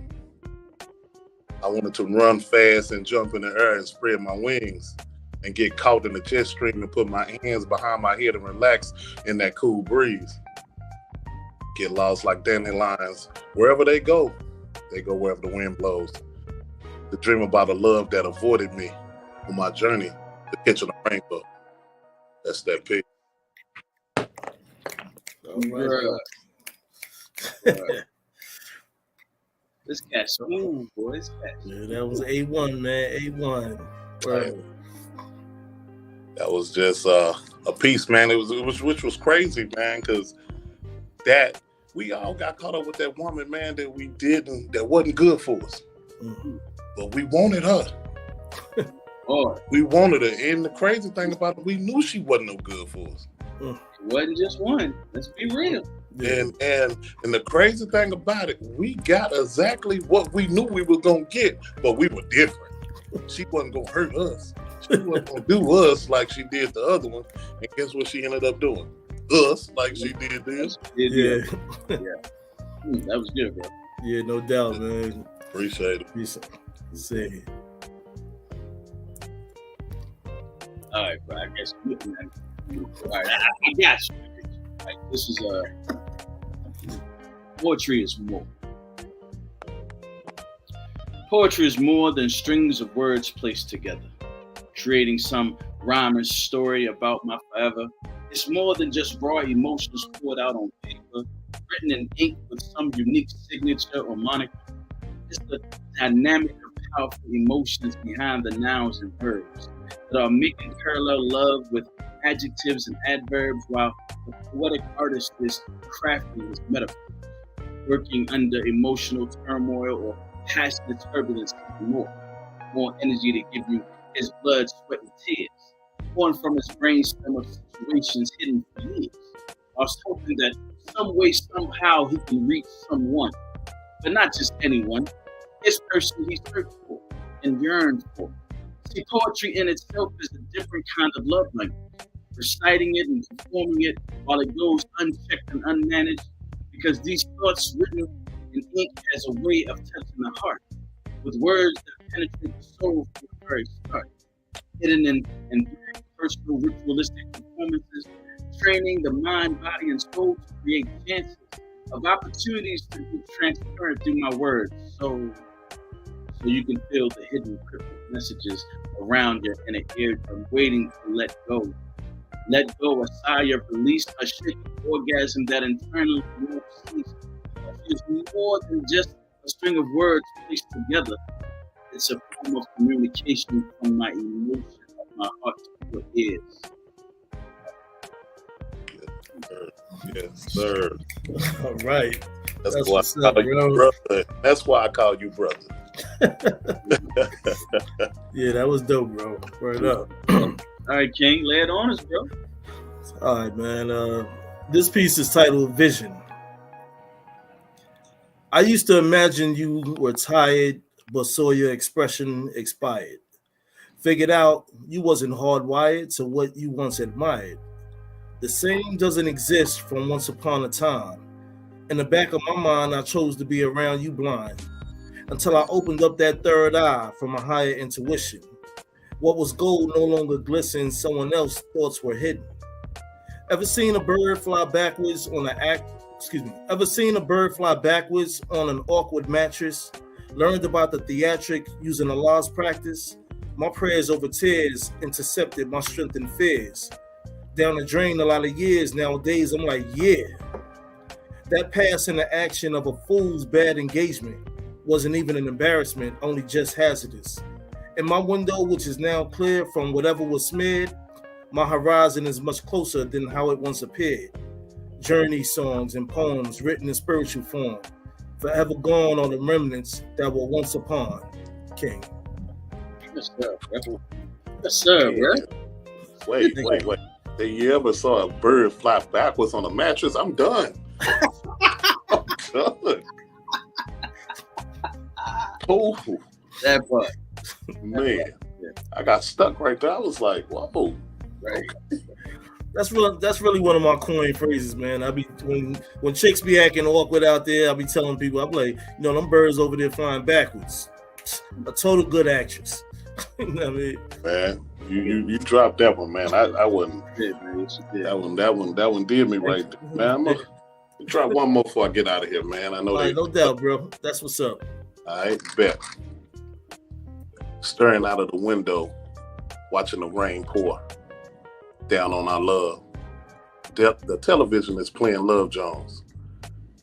I wanted to run fast and jump in the air and spread my wings and get caught in the jet stream and put my hands behind my head and relax in that cool breeze. Get lost like dandelions. Wherever they go wherever the wind blows. To dream about a love that avoided me on my journey to catching a rainbow. That's that pick. All right. This cat's smooth, boys. Yeah, that was A1, man. A1. Right. That was just a piece, man. It was which was crazy, man, because that we all got caught up with that woman, man, that we didn't, that wasn't good for us. Mm-hmm. But we wanted her. Oh, we wanted her. And the crazy thing about it, we knew she wasn't no good for us. It wasn't just one. Let's be real. And the crazy thing about it, we got exactly what we knew we were gonna get, but we were different. She wasn't gonna hurt us. She wasn't gonna do us like she did the other one. And guess what she ended up doing? Us like she did this. Yeah. That was good, bro. Yeah, no doubt, man. Appreciate it. See. All right, bro. I guess all right, I got you. Like, this is poetry is more. Poetry is more than strings of words placed together, creating some rhyme or story about my forever. It's more than just raw emotions poured out on paper, written in ink with some unique signature or moniker. It's the dynamic of powerful emotions behind the nouns and verbs that are making parallel love with adjectives and adverbs, while the poetic artist is crafting his metaphors, working under emotional turmoil or passionate turbulence, more energy to give you his blood, sweat, and tears, born from his brainstem of situations hidden for years. I was hoping that some way, somehow, he can reach someone, but not just anyone, his person he searched for and yearned for. See, poetry in itself is a different kind of love language. Reciting it and performing it while it goes unchecked and unmanaged, because these thoughts written in ink has a way of touching the heart with words that penetrate the soul from the very start, hidden in personal ritualistic performances, training the mind, body, and soul to create chances of opportunities to be transparent through my words, so you can feel the hidden cryptic messages around your inner eardrum waiting to let go. Let go, a sigh of release, a shaking orgasm that internally won't cease. It's more than just a string of words placed together. It's a form of communication from my emotion, of my heart to your ears. Yes, sir. All right. That's what's up, bro. Brother. That's why I call you brother. Yeah, that was dope, bro. Word up. All right, King, lay it on us, bro. All right, man. This piece is titled Vision. I used to imagine you were tired, but saw your expression expired. Figured out you wasn't hardwired to what you once admired. The same doesn't exist from once upon a time. In the back of my mind, I chose to be around you blind until I opened up that third eye from a higher intuition. What was gold no longer glistened, someone else's thoughts were hidden. Ever seen a bird fly backwards on Ever seen a bird fly backwards on an awkward mattress? Learned about the theatric using Allah's practice? My prayers over tears intercepted my strength and fears. Down the drain a lot of years, nowadays I'm like, yeah. That pass in the action of a fool's bad engagement wasn't even an embarrassment, only just hazardous. In my window, which is now clear from whatever was smeared, my horizon is much closer than how it once appeared. Journey songs and poems written in spiritual form, forever gone on the remnants that were once upon. King. Yes, sir. Yes, sir, bro. Wait. Did you ever saw a bird fly backwards on a mattress? I'm done. I'm done. Oh, That part. man. I got stuck right there. I was like, whoa. Right. That's really one of my coin phrases, man. I be when chicks be acting awkward out there, I be telling people, I'm like, them birds over there flying backwards. A total good actress. You know what I mean? Man, you dropped that one, man. I wasn't. Yeah, man. Yes, you did. That one did me right there. Man, I'm gonna try one more before I get out of here, man. I know All right, no doubt, bro. That's what's up. All right, bet. Staring out of the window, watching the rain pour down on our love. The television is playing Love Jones,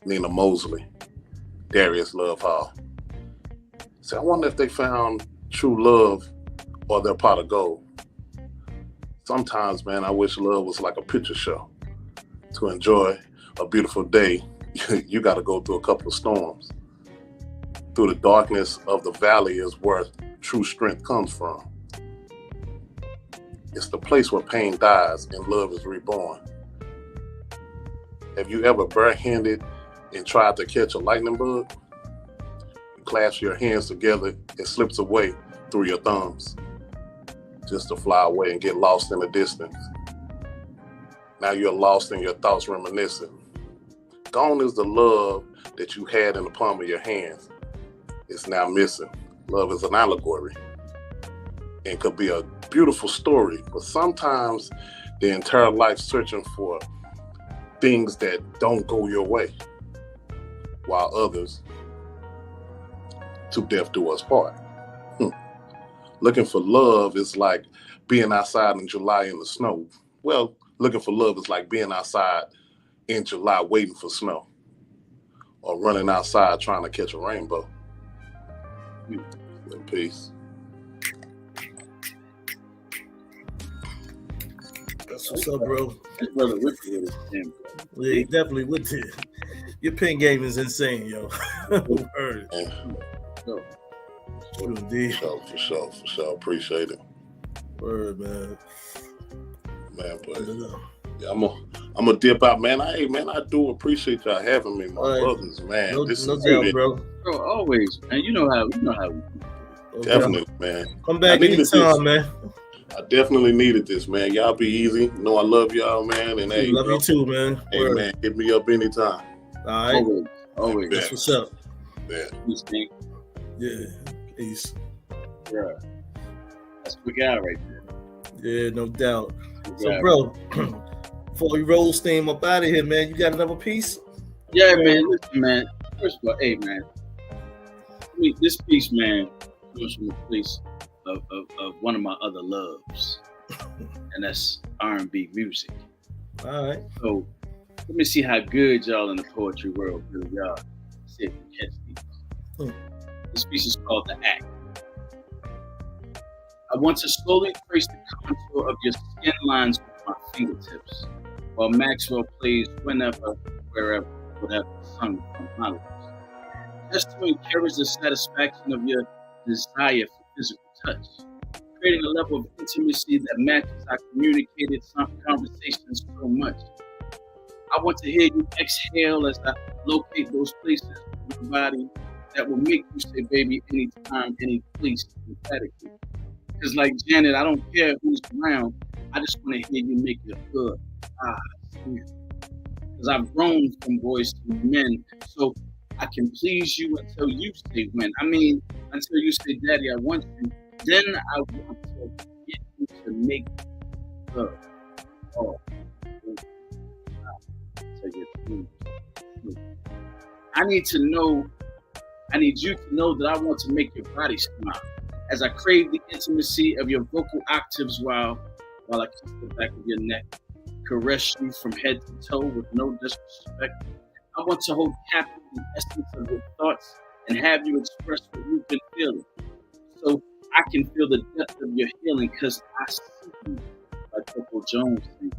Nina Mosley, Darius Love Hall. So I wonder if they found true love or their pot of gold. Sometimes, man, I wish love was like a picture show. To enjoy a beautiful day, you got to go through a couple of storms. Through the darkness of the valley is where true strength comes from. It's the place where pain dies and love is reborn. Have you ever barehanded and tried to catch a lightning bug? You clasp your hands together, it slips away through your thumbs, just to fly away and get lost in the distance. Now you're lost in your thoughts reminiscing. Gone is the love that you had in the palm of your hands. It's now missing. Love is an allegory and could be a beautiful story, but sometimes the entire life searching for things that don't go your way, while others, to death do us part. Looking for love is like being outside in July in the snow. Well, looking for love is like being outside in July waiting for snow, or running outside trying to catch a rainbow. In peace. That's what's up, bro. That brother with you. Yeah, he definitely would do. Your pen game is insane, yo. Word. So, Indeed. For sure. Appreciate it. Word, man. Man, but yeah, I'm gonna dip out, man. I do appreciate y'all having me, my brothers, man. No this doubt, is good, bro. bro, always, man. You know how we Definitely, man. Come back anytime, man. I definitely needed this, man. Y'all be easy. You know I love y'all, man. And hey, love you too, man. Hey, Word. man, hit me up anytime. All right. Always. That's what's up. Yeah. Peace, King. Yeah. Peace. Yeah. That's what we got right there. Yeah, no doubt. So, bro, before we roll steam up out of here, man, you got another piece? Yeah, man. Listen, man. First of all, hey, man. This piece, man, comes from a place of one of my other loves, and that's R&B music. All right. So let me see how good y'all in the poetry world really are. See if you catch these. This piece is called The Act. I want to slowly trace the contour of your skin lines with my fingertips, while Maxwell plays whenever, wherever. whatever sung from my lips. Just to encourage the satisfaction of your desire for physical touch, creating a level of intimacy that matches our communicated conversations so much. I want to hear you exhale as I locate those places in your body that will make you say, baby, anytime, any place, emphatically. Because like Janet, I don't care who's around. I just want to hear you make it good. Because I've grown from boys to men, so I can please you until you say when. I mean, until you say, Daddy, I want you. Then I want to get you to make love. Oh, I need you to know that I want to make your body smile as I crave the intimacy of your vocal octaves while I kiss the back of your neck, caress you from head to toe with no disrespect. I want to hold captive the essence of your thoughts and have you express what you've been feeling, so I can feel the depth of your healing, because I see you like Coco Jones did.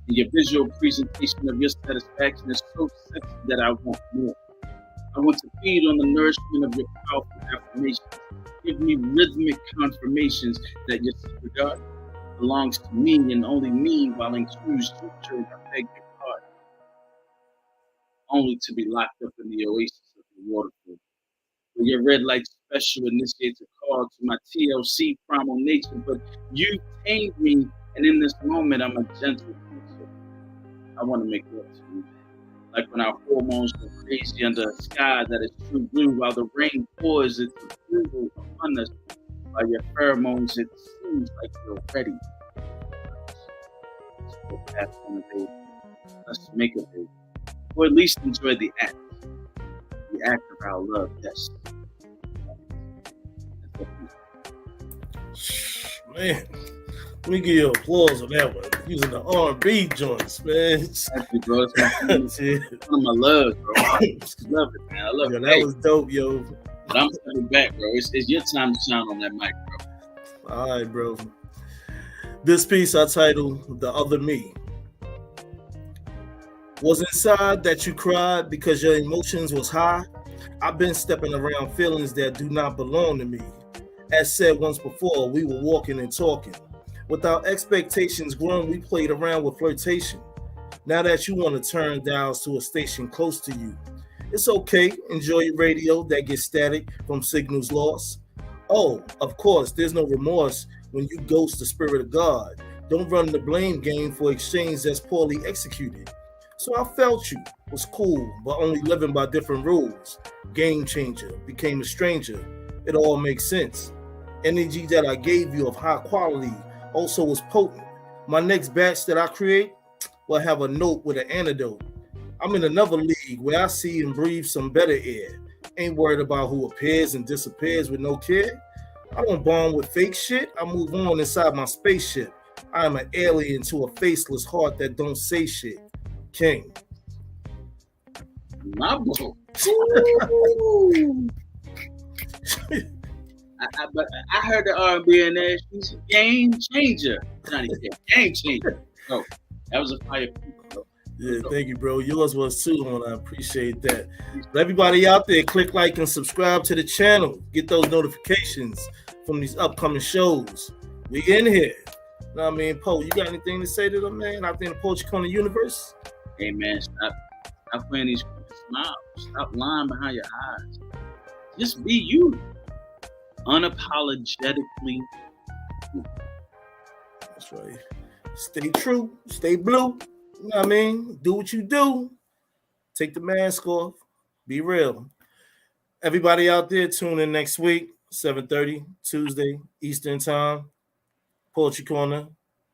And your visual presentation of your satisfaction is so sexy that I want more. I want to feed on the nourishment of your powerful affirmations. Give me rhythmic confirmations that your secret God belongs to me and only me, while includes you during I beg your pardon. Only to be locked up in the oasis of the waterfall, where your red light special initiates a call to my TLC primal nature, but you tamed me, and in this moment I'm a gentle creature. I want to make love to you, like when our hormones go crazy under a sky that is true blue, while the rain pours its approval upon us, by your pheromones it seems like you're ready. Let's go past on a baby. Let's make a baby. Or at least enjoy the act of our love, yes. Man, let me give you applause on that one. Using the R&B joints, man. Thank you, bro. It's one of my loves, bro. I love it, man. I love it. That was dope, yo. But I'm coming back, bro. It's your time to shine on that mic, bro. All right, bro. This piece I titled The Other Me. Was inside that you cried because your emotions was high? I've been stepping around feelings that do not belong to me. As said once before, we were walking and talking. Without expectations grown, we played around with flirtation. Now that you want to turn dials to a station close to you, it's okay. Enjoy your radio that gets static from signals lost. Oh, of course, there's no remorse when you ghost the spirit of God. Don't run the blame game for exchange that's poorly executed. So I felt you, was cool, but only living by different rules. Game changer, became a stranger. It all makes sense. Energy that I gave you of high quality also was potent. My next batch that I create will have a note with an antidote. I'm in another league where I see and breathe some better air. Ain't worried about who appears and disappears with no care. I don't bond with fake shit. I move on inside my spaceship. I am an alien to a faceless heart that don't say shit. King. My boy. I heard the R&B in there. She's a game changer. Not even game changer. Oh, that was a fire piece, bro. Yeah, thank you, bro. Yours was too, and I appreciate that. Everybody out there, click like and subscribe to the channel. Get those notifications from these upcoming shows. We in here. Know what I mean, Poe, you got anything to say to them, man, out there in the Poetry Corner universe? Hey, man, stop playing these smiles. Stop lying behind your eyes. Just be you. Unapologetically. That's right. Stay true. Stay blue. You know what I mean? Do what you do. Take the mask off. Be real. Everybody out there, tune in next week, 7:30, Tuesday, Eastern Time. Poetry Corner.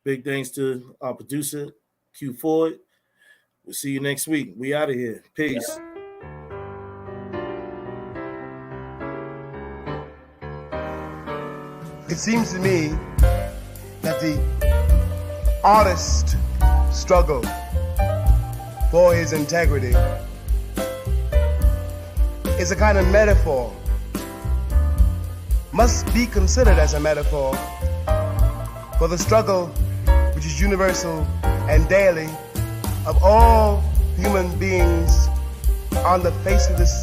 Big thanks to our producer, Q Ford. We'll see you next week. We out of here. Peace. It seems to me that the artist struggle for his integrity is a kind of metaphor, must be considered as a metaphor for the struggle which is universal and daily of all human beings on the face of this